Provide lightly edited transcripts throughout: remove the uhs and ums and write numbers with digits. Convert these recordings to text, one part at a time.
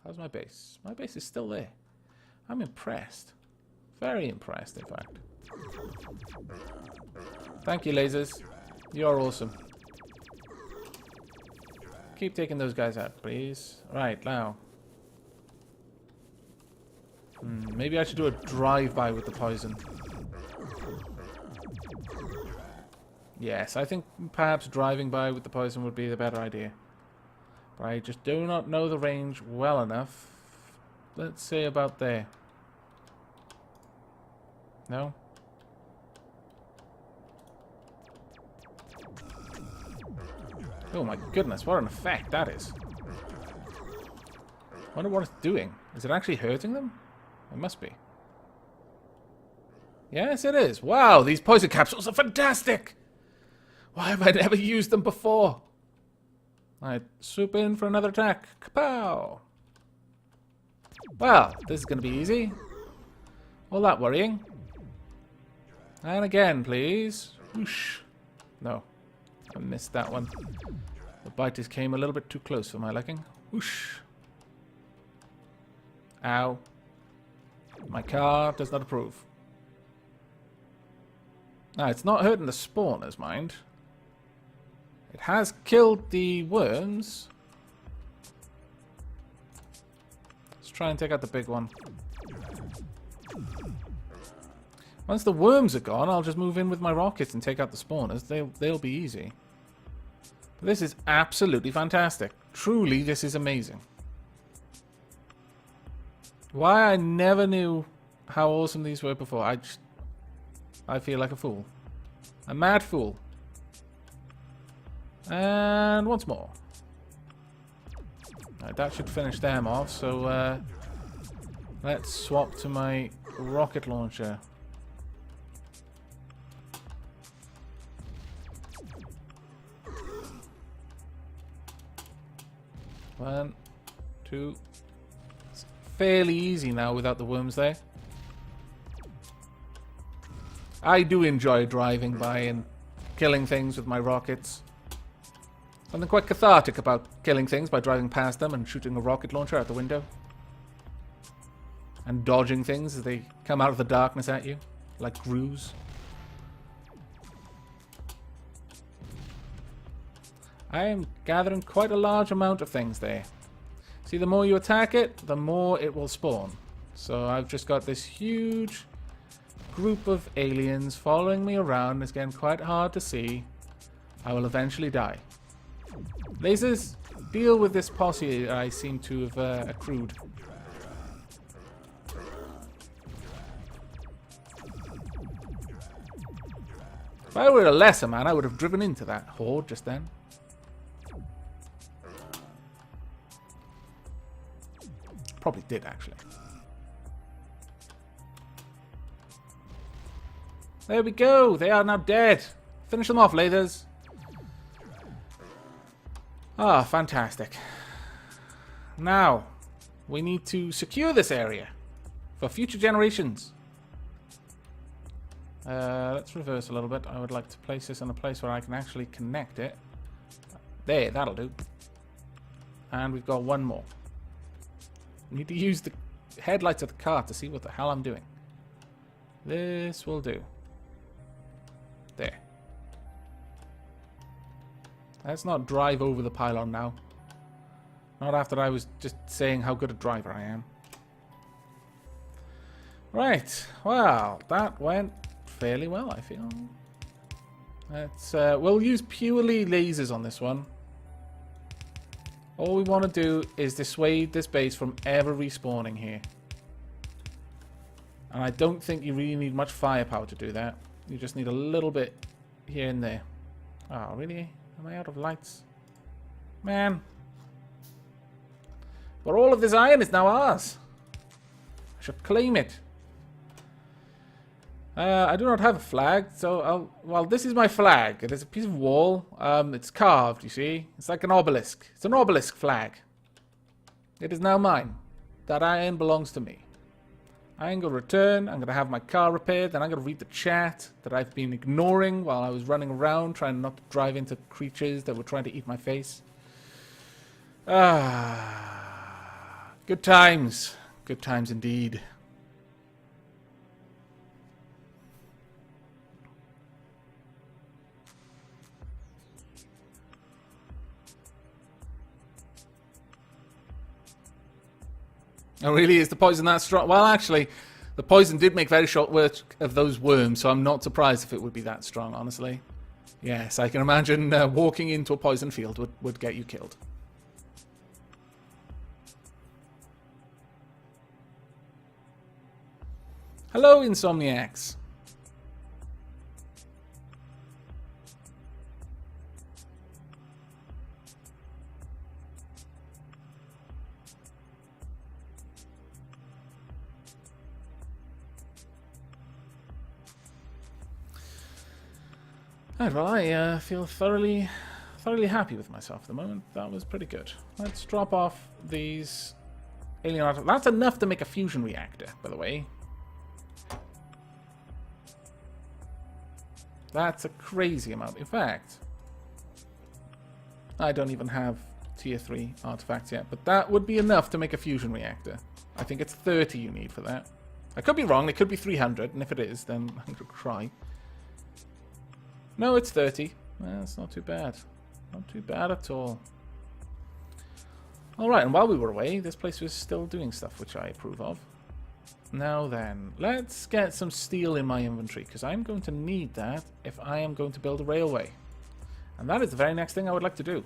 How's my base? My base is still there. I'm impressed. Very impressed, in fact. Thank you, lasers. You're awesome. Keep taking those guys out, please. Right, now. Maybe I should do a drive-by with the poison. Yes, I think perhaps driving by with the poison would be the better idea. But I just do not know the range well enough. Let's say about there. No? Oh my goodness, what an effect that is. Wonder what it's doing. Is it actually hurting them? It must be. Yes, it is. Wow, these poison capsules are fantastic! Why have I never used them before? Alright, swoop in for another attack. Kapow! Well, this is going to be easy. All that worrying. And again, please. Whoosh. No, I missed that one. The biters came a little bit too close for my liking. Whoosh. Ow. My car does not approve. Now, it's not hurting the spawners, mind. It has killed the worms. Let's try and take out the big one. Once the worms are gone, I'll just move in with my rockets and take out the spawners. They'll be easy. But this is absolutely fantastic. Truly, this is amazing. Why I never knew how awesome these were before. I feel like a fool. A mad fool. And once more. Right, that should finish them off, so let's swap to my rocket launcher. One, two. It's fairly easy now without the worms there. I do enjoy driving by and killing things with my rockets. Something quite cathartic about killing things by driving past them and shooting a rocket launcher out the window. And dodging things as they come out of the darkness at you, like grooves. I am gathering quite a large amount of things there. See, the more you attack it, the more it will spawn. So I've just got this huge group of aliens following me around. It's getting quite hard to see. I will eventually die. Lasers, deal with this posse I seem to have accrued. If I were a lesser man, I would have driven into that horde just then. Probably did, actually. There we go. They are now dead. Finish them off, lasers. Ah, fantastic. Now, we need to secure this area for future generations. Let's reverse a little bit. I would like to place this in a place where I can actually connect it. There, that'll do. And we've got one more. We need to use the headlights of the car to see what the hell I'm doing. This will do. There. Let's not drive over the pylon now. Not after I was just saying how good a driver I am. Right. Well, that went fairly well, I feel. Let's, we'll use purely lasers on this one. All we want to do is dissuade this base from ever respawning here. And I don't think you really need much firepower to do that. You just need a little bit here and there. Oh, really? Am I out of lights? Man. But all of this iron is now ours. I should claim it. I do not have a flag, so well, this is my flag. It is a piece of wall. It's carved, you see. It's like an obelisk. It's an obelisk flag. It is now mine. That iron belongs to me. I'm going to return. I'm going to have my car repaired. Then I'm going to read the chat that I've been ignoring while I was running around, trying not to drive into creatures that were trying to eat my face. Good times. Good times indeed. Oh, really? Is the poison that strong? Well, actually, the poison did make very short work of those worms, so I'm not surprised if it would be that strong, honestly. Yes, I can imagine walking into a poison field would get you killed. Hello, Insomniacs. Right, well, I feel thoroughly happy with myself at the moment. That was pretty good. Let's drop off these alien artifacts. That's enough to make a fusion reactor, by the way. That's a crazy amount. In fact, I don't even have tier 3 artifacts yet, but that would be enough to make a fusion reactor. I think it's 30 you need for that. I could be wrong. It could be 300, and if it is, then I'm going to cry. No, it's 30. Well, that's not too bad. Not too bad at all. Alright, and while we were away, this place was still doing stuff which I approve of. Now then, let's get some steel in my inventory, because I'm going to need that if I am going to build a railway. And that is the very next thing I would like to do.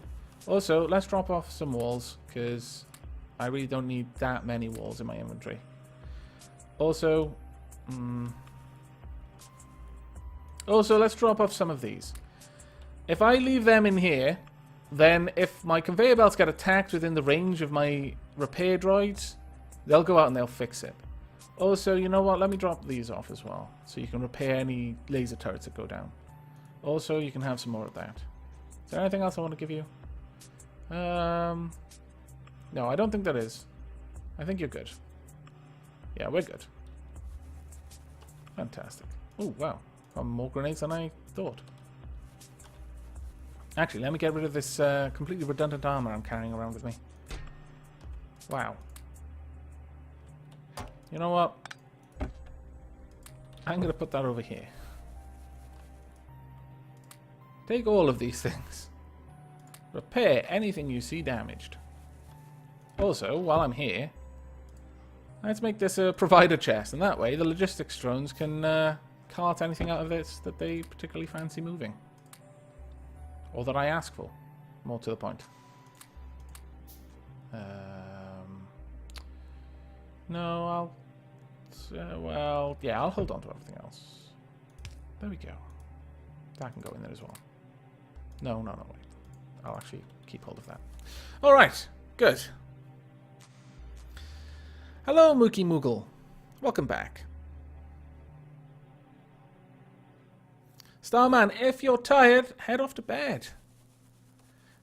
Also, let's drop off some walls, because I really don't need that many walls in my inventory. Also, let's drop off some of these. If I leave them in here, then if my conveyor belts get attacked within the range of my repair droids, they'll go out and they'll fix it. Also, you know what? Let me drop these off as well, so you can repair any laser turrets that go down. Also, you can have some more of that. Is there anything else I want to give you? No, I don't think there is. I think you're good. Yeah, we're good. Fantastic. Oh, wow. Got more grenades than I thought. Actually, let me get rid of this completely redundant armor I'm carrying around with me. Wow. You know what? I'm going to put that over here. Take all of these things. Repair anything you see damaged. Also, while I'm here, let's make this a provider chest. And that way, the logistics drones can cart anything out of this that they particularly fancy moving. Or that I ask for. More to the point. No, I'll... well, yeah, I'll hold on to everything else. There we go. That can go in there as well. No, wait. I'll actually keep hold of that. Alright, good. Hello, Mookie Moogle. Welcome back. Starman, if you're tired, head off to bed.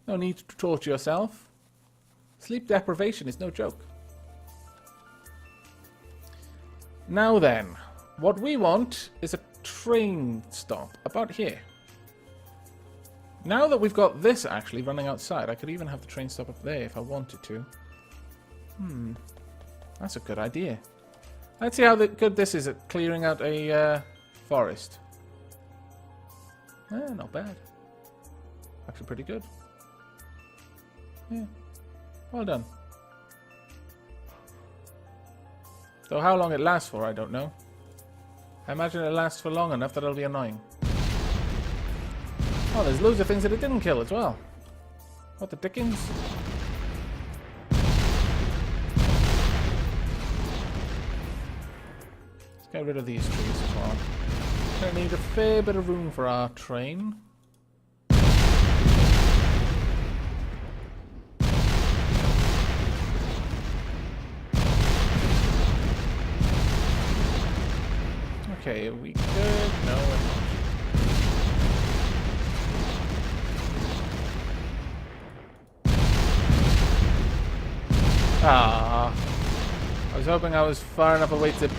No need to torture yourself. Sleep deprivation is no joke. Now then, what we want is a train stop about here. Now that we've got this actually running outside, I could even have the train stop up there if I wanted to. That's a good idea. Let's see how good this is at clearing out a forest. Not bad. Actually pretty good. Yeah, well done. Though how long it lasts for, I don't know. I imagine it lasts for long enough that it'll be annoying. Oh, there's loads of things that it didn't kill as well. What the dickens? Let's get rid of these trees as well. We're gonna need a fair bit of room for our train. Okay, are we good? No, we're not. Ah, I was hoping I was far enough away to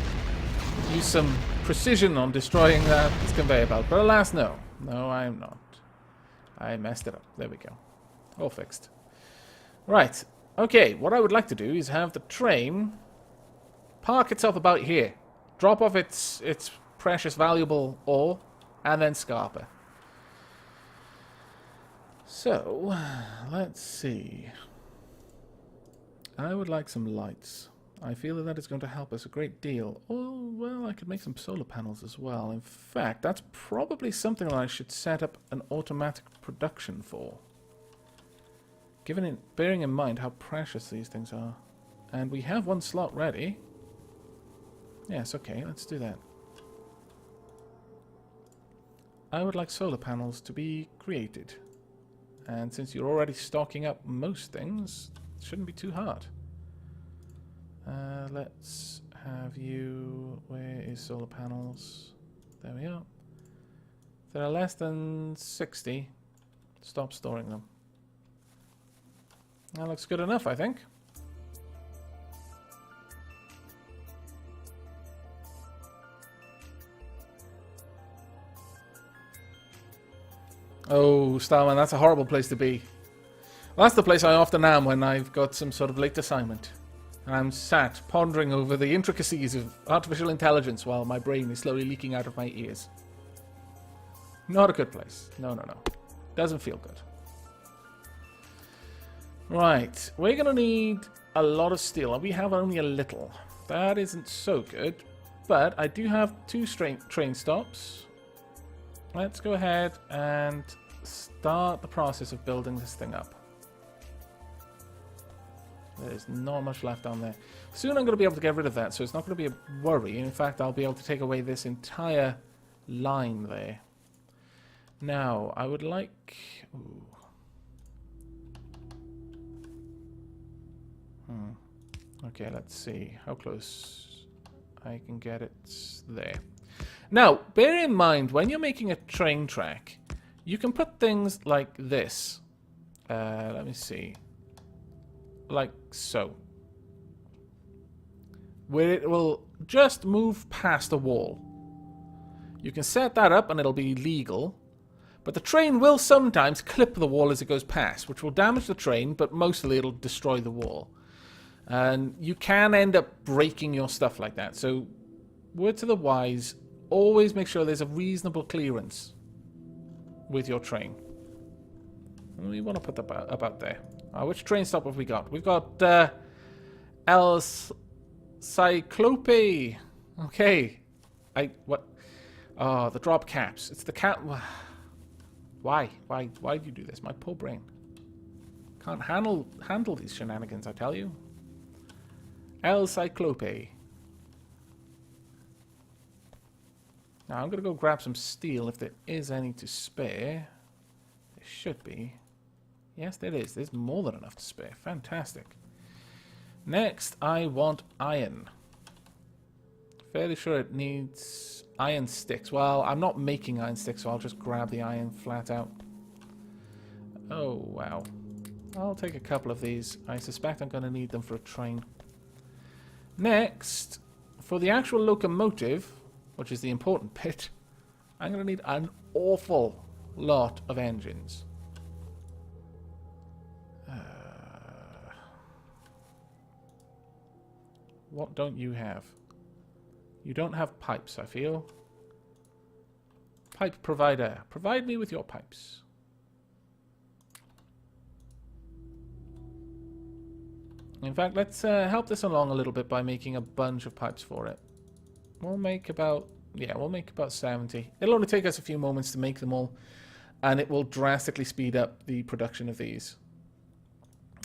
use some precision on destroying that conveyor belt, but alas, no. No, I am not. I messed it up. There we go. All fixed. Right. Okay, what I would like to do is have the train park itself about here. Drop off its precious, valuable ore, and then scarper. So, let's see. I would like some lights. I feel that is going to help us a great deal. Oh, well, I could make some solar panels as well. In fact, that's probably something that I should set up an automatic production for. Bearing in mind how precious these things are. And we have one slot ready. Yes, okay, let's do that. I would like solar panels to be created. And since you're already stocking up most things, it shouldn't be too hard. Let's have you... Where is solar panels? There we are. If there are less than 60, stop storing them. That looks good enough, I think. Oh, Starman, that's a horrible place to be. Well, that's the place I often am when I've got some sort of late assignment. And I'm sat pondering over the intricacies of artificial intelligence while my brain is slowly leaking out of my ears. Not a good place. No, no, no. Doesn't feel good. Right. We're going to need a lot of steel. And we have only a little. That isn't so good. But I do have 2 train stops. Let's go ahead and start the process of building this thing up. There's not much left on there. Soon I'm going to be able to get rid of that, so it's not going to be a worry. In fact, I'll be able to take away this entire line there. Now, I would like... Ooh. Okay, let's see how close I can get it there. Now, bear in mind, when you're making a train track, you can put things like this. Let me see. Like so. Where it will just move past a wall. You can set that up and it'll be legal. But the train will sometimes clip the wall as it goes past, which will damage the train, but mostly it'll destroy the wall. And you can end up breaking your stuff like that. So, word to the wise, always make sure there's a reasonable clearance with your train. We want to put that about there. Which train stop have we got? We've got El Cyclope. Okay. What? Oh, the drop caps. It's the cap. Why? Why do you do this? My poor brain can't handle these shenanigans, I tell you. El Cyclope. Now I'm gonna go grab some steel if there is any to spare. There should be. Yes, there is. There's more than enough to spare. Fantastic. Next, I want iron. Fairly sure it needs iron sticks. Well, I'm not making iron sticks, so I'll just grab the iron flat out. Oh, wow. I'll take a couple of these. I suspect I'm going to need them for a train. Next, for the actual locomotive, which is the important bit, I'm going to need an awful lot of engines. What don't you have? You don't have pipes, I feel. Pipe provider, provide me with your pipes. In fact, let's help this along a little bit by making a bunch of pipes for it. We'll make about 70. It'll only take us a few moments to make them all, and it will drastically speed up the production of these.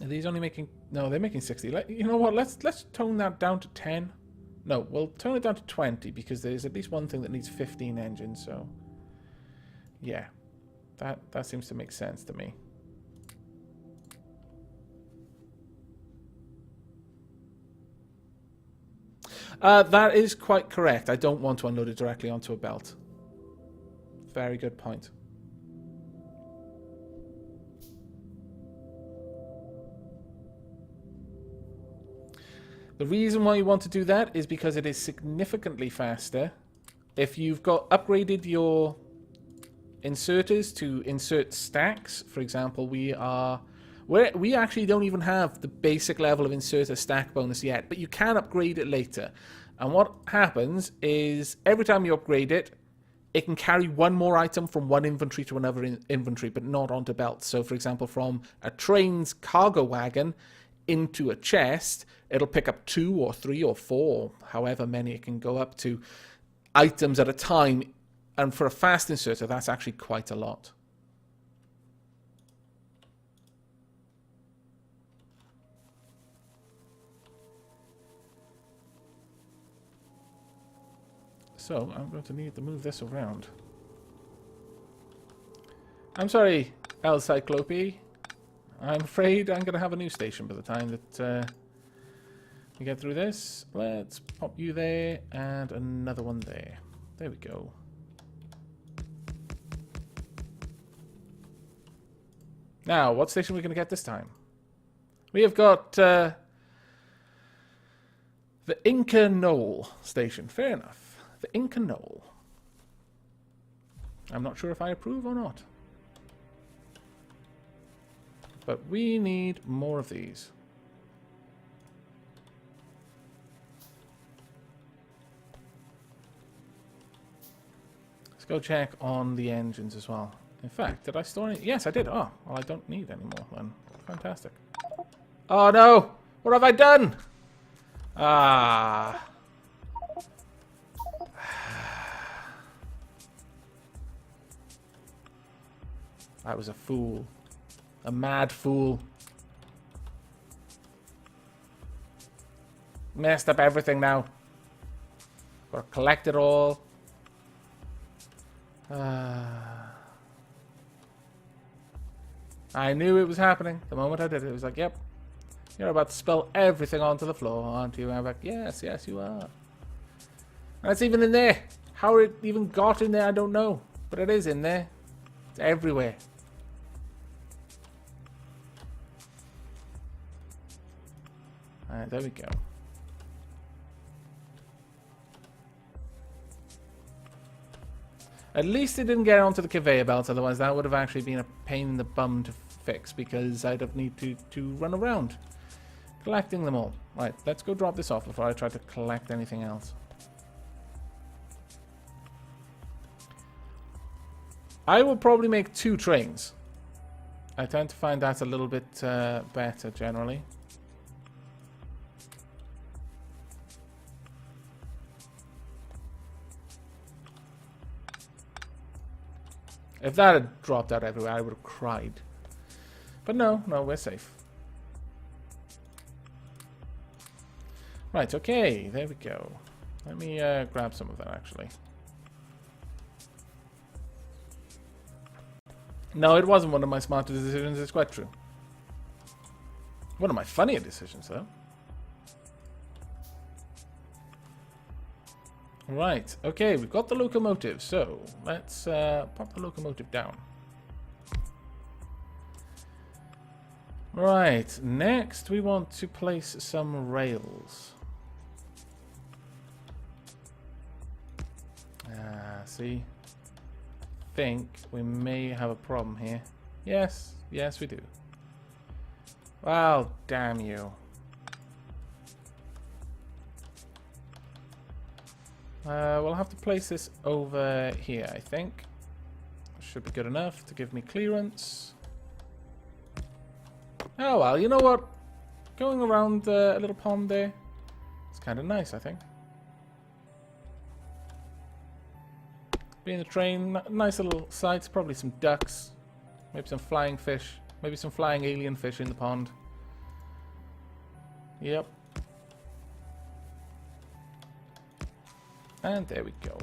Are these only making... No, they're making 60. You know what? Let's tone that down to 10. No, we'll tone it down to 20 because there's at least one thing that needs 15 engines. So, yeah, that seems to make sense to me. That is quite correct. I don't want to unload it directly onto a belt. Very good point. The reason why you want to do that is because it is significantly faster. If you've got upgraded your inserters to insert stacks, for example, we are We actually don't even have the basic level of inserter stack bonus yet, but you can upgrade it later. And what happens is every time you upgrade it, it can carry one more item from one inventory to another inventory, but not onto belts. So, for example, from a train's cargo wagon into a chest, it'll pick up 2 or 3 or 4, however many it can go up to, items at a time. And for a fast inserter, that's actually quite a lot. So I'm going to need to move this around. I'm sorry, El Cyclope. I'm afraid I'm going to have a new station by the time that we get through this. Let's pop you there and another one there. There we go. Now, what station are we going to get this time? We have got the Inca Knoll station. Fair enough. The Inca Knoll. I'm not sure if I approve or not. But we need more of these. Let's go check on the engines as well. In fact, did I store any? Yes, I did. Oh, well, I don't need any more then. Fantastic. Oh no! What have I done? Ah. I was a fool. A mad fool. Messed up everything now. Gotta collect it all. I knew it was happening. The moment I did it, it was like, yep. You're about to spill everything onto the floor, aren't you? And I'm like, yes, yes, you are. And it's even in there. How it even got in there, I don't know. But it is in there. It's everywhere. Alright, there we go. At least it didn't get onto the conveyor belt, otherwise that would have actually been a pain in the bum to fix, because I'd have needed to run around collecting them all. Right, let's go drop this off before I try to collect anything else. I will probably make 2 trains. I tend to find that a little bit better generally. If that had dropped out everywhere, I would have cried. But no, we're safe. Right, okay, there we go. Let me grab some of that, actually. No, it wasn't one of my smarter decisions, it's quite true. One of my funnier decisions, though. Right, okay, we've got the locomotive, so let's pop the locomotive down. Right, next we want to place some rails. See? Think we may have a problem here. Yes, yes we do. Well, damn you. We'll have to place this over here, I think. Should be good enough to give me clearance. Oh well, you know what? Going around a little pond there, it's kind of nice, I think. Being the train, nice little sights, probably some ducks, maybe some flying fish, maybe some flying alien fish in the pond. Yep. And there we go.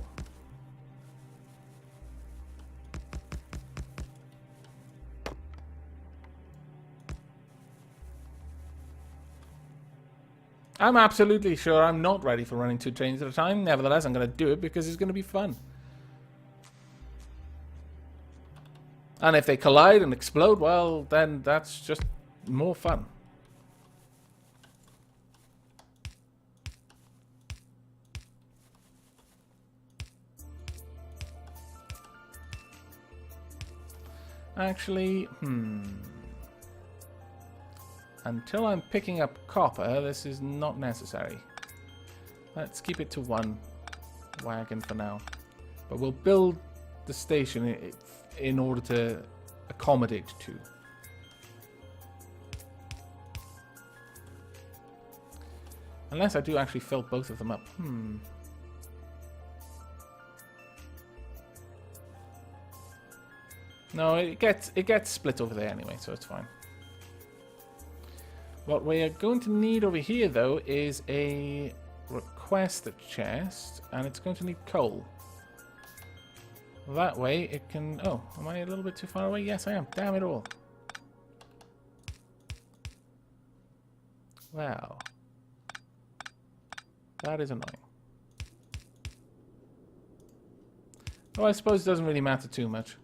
I'm absolutely sure I'm not ready for running 2 trains at a time. Nevertheless, I'm going to do it because it's going to be fun. And if they collide and explode, well, then that's just more fun. Actually, until I'm picking up copper, this is not necessary. Let's keep it to 1 wagon for now. But we'll build the station in order to accommodate 2. Unless I do actually fill both of them up. No, it gets split over there anyway, so it's fine. What we are going to need over here, though, is a request chest, and it's going to need coal. That way it can... Oh, am I a little bit too far away? Yes, I am. Damn it all. Well, that is annoying. Oh, I suppose it doesn't really matter too much.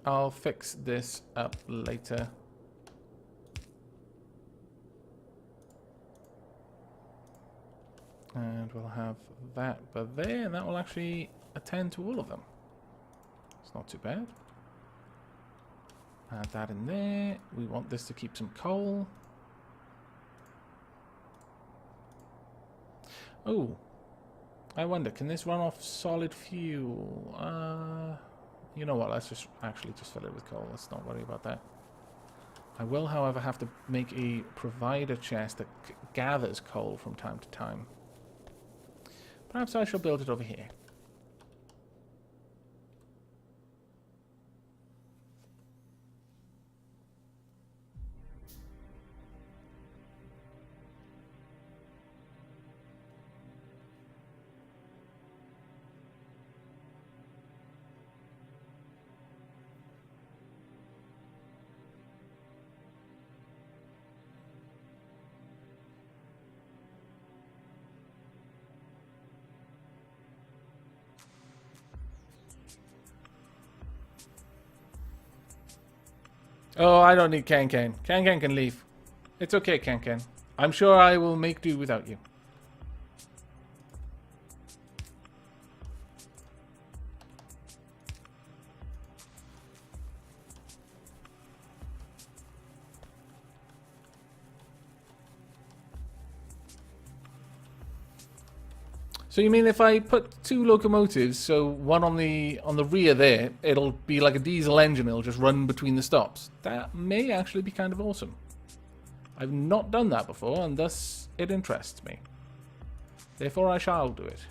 I'll fix this up later. And we'll have that but there, and that will actually attend to all of them. It's not too bad. Add that in there. We want this to keep some coal. Oh, I wonder, can this run off solid fuel? You know what, let's just fill it with coal. Let's not worry about that. I will, however, have to make a provider chest that gathers coal from time to time. Perhaps I shall build it over here. Oh, I don't need Can-Can. Can-Can can leave. It's okay, Can-Can. I'm sure I will make do without you. So you mean if I put 2 locomotives, so one on the rear there, it'll be like a diesel engine, it'll just run between the stops. That may actually be kind of awesome. I've not done that before, and thus it interests me. Therefore I shall do it.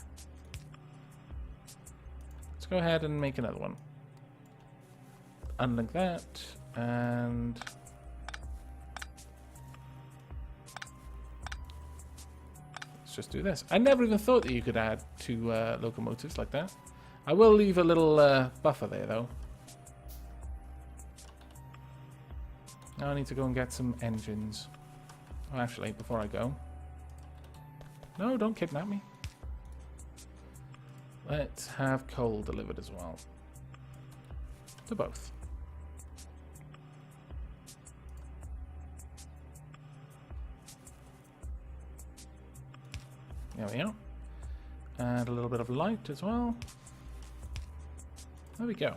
Let's go ahead and make another one. Unlink that, and... just do this. I never even thought that you could add 2 locomotives like that. I will leave a little buffer there, though. Now I need to go and get some engines. Oh, actually, before I go... No, don't kidnap me. Let's have coal delivered as well. To both. There we go. Add a little bit of light as well. There we go.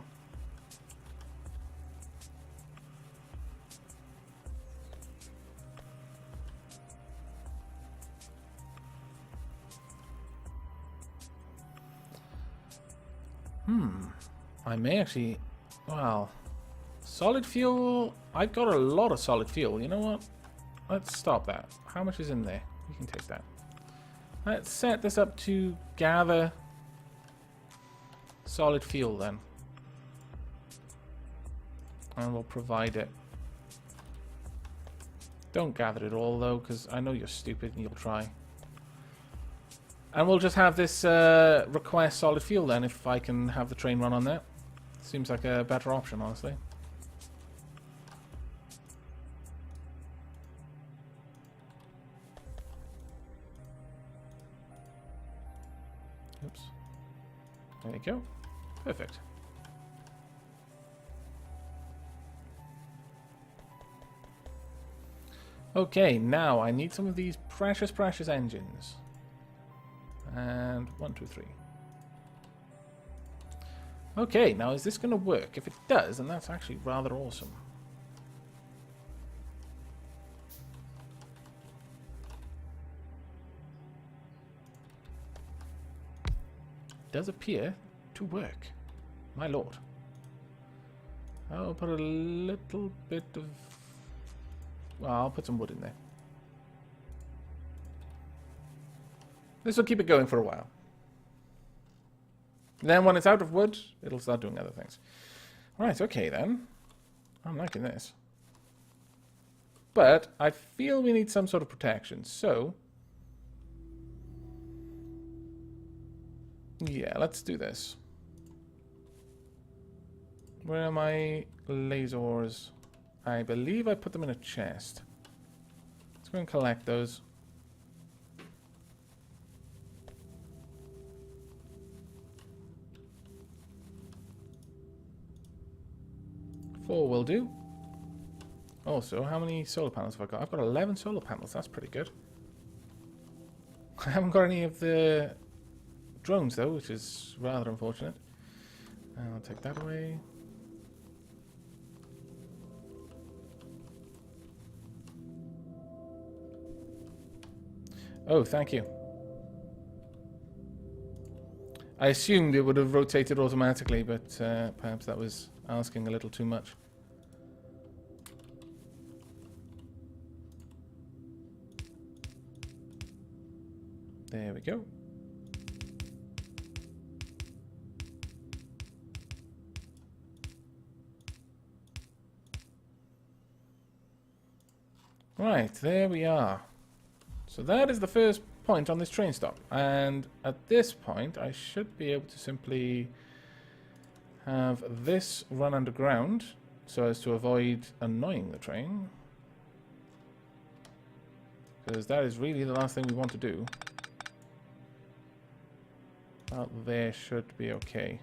I may actually... Well... Solid fuel... I've got a lot of solid fuel. You know what? Let's stop that. How much is in there? You can take that. Let's set this up to gather solid fuel then. And we'll provide it. Don't gather it all though, because I know you're stupid and you'll try. And we'll just have this request solid fuel then, if I can have the train run on that. Seems like a better option, honestly. Oops. There you go. Perfect. Okay, now I need some of these precious, precious engines. And 1, 2, 3. Okay, now is this going to work? If it does, then that's actually rather awesome. does appear to work. My lord. I'll put a little bit of... Well, I'll put some wood in there. This will keep it going for a while. Then when it's out of wood, it'll start doing other things. Right, okay then. I'm liking this. But I feel we need some sort of protection, so... Yeah, let's do this. Where are my lasers? I believe I put them in a chest. Let's go and collect those. Four will do. Also, how many solar panels have I got? I've got 11 solar panels. That's pretty good. I haven't got any of the drones, though, which is rather unfortunate. I'll take that away. Oh, thank you. I assumed it would have rotated automatically, but perhaps that was asking a little too much. There we go. Right, there we are. So that is the first point on this train stop. And at this point, I should be able to simply have this run underground so as to avoid annoying the train. Because that is really the last thing we want to do. About there should be okay.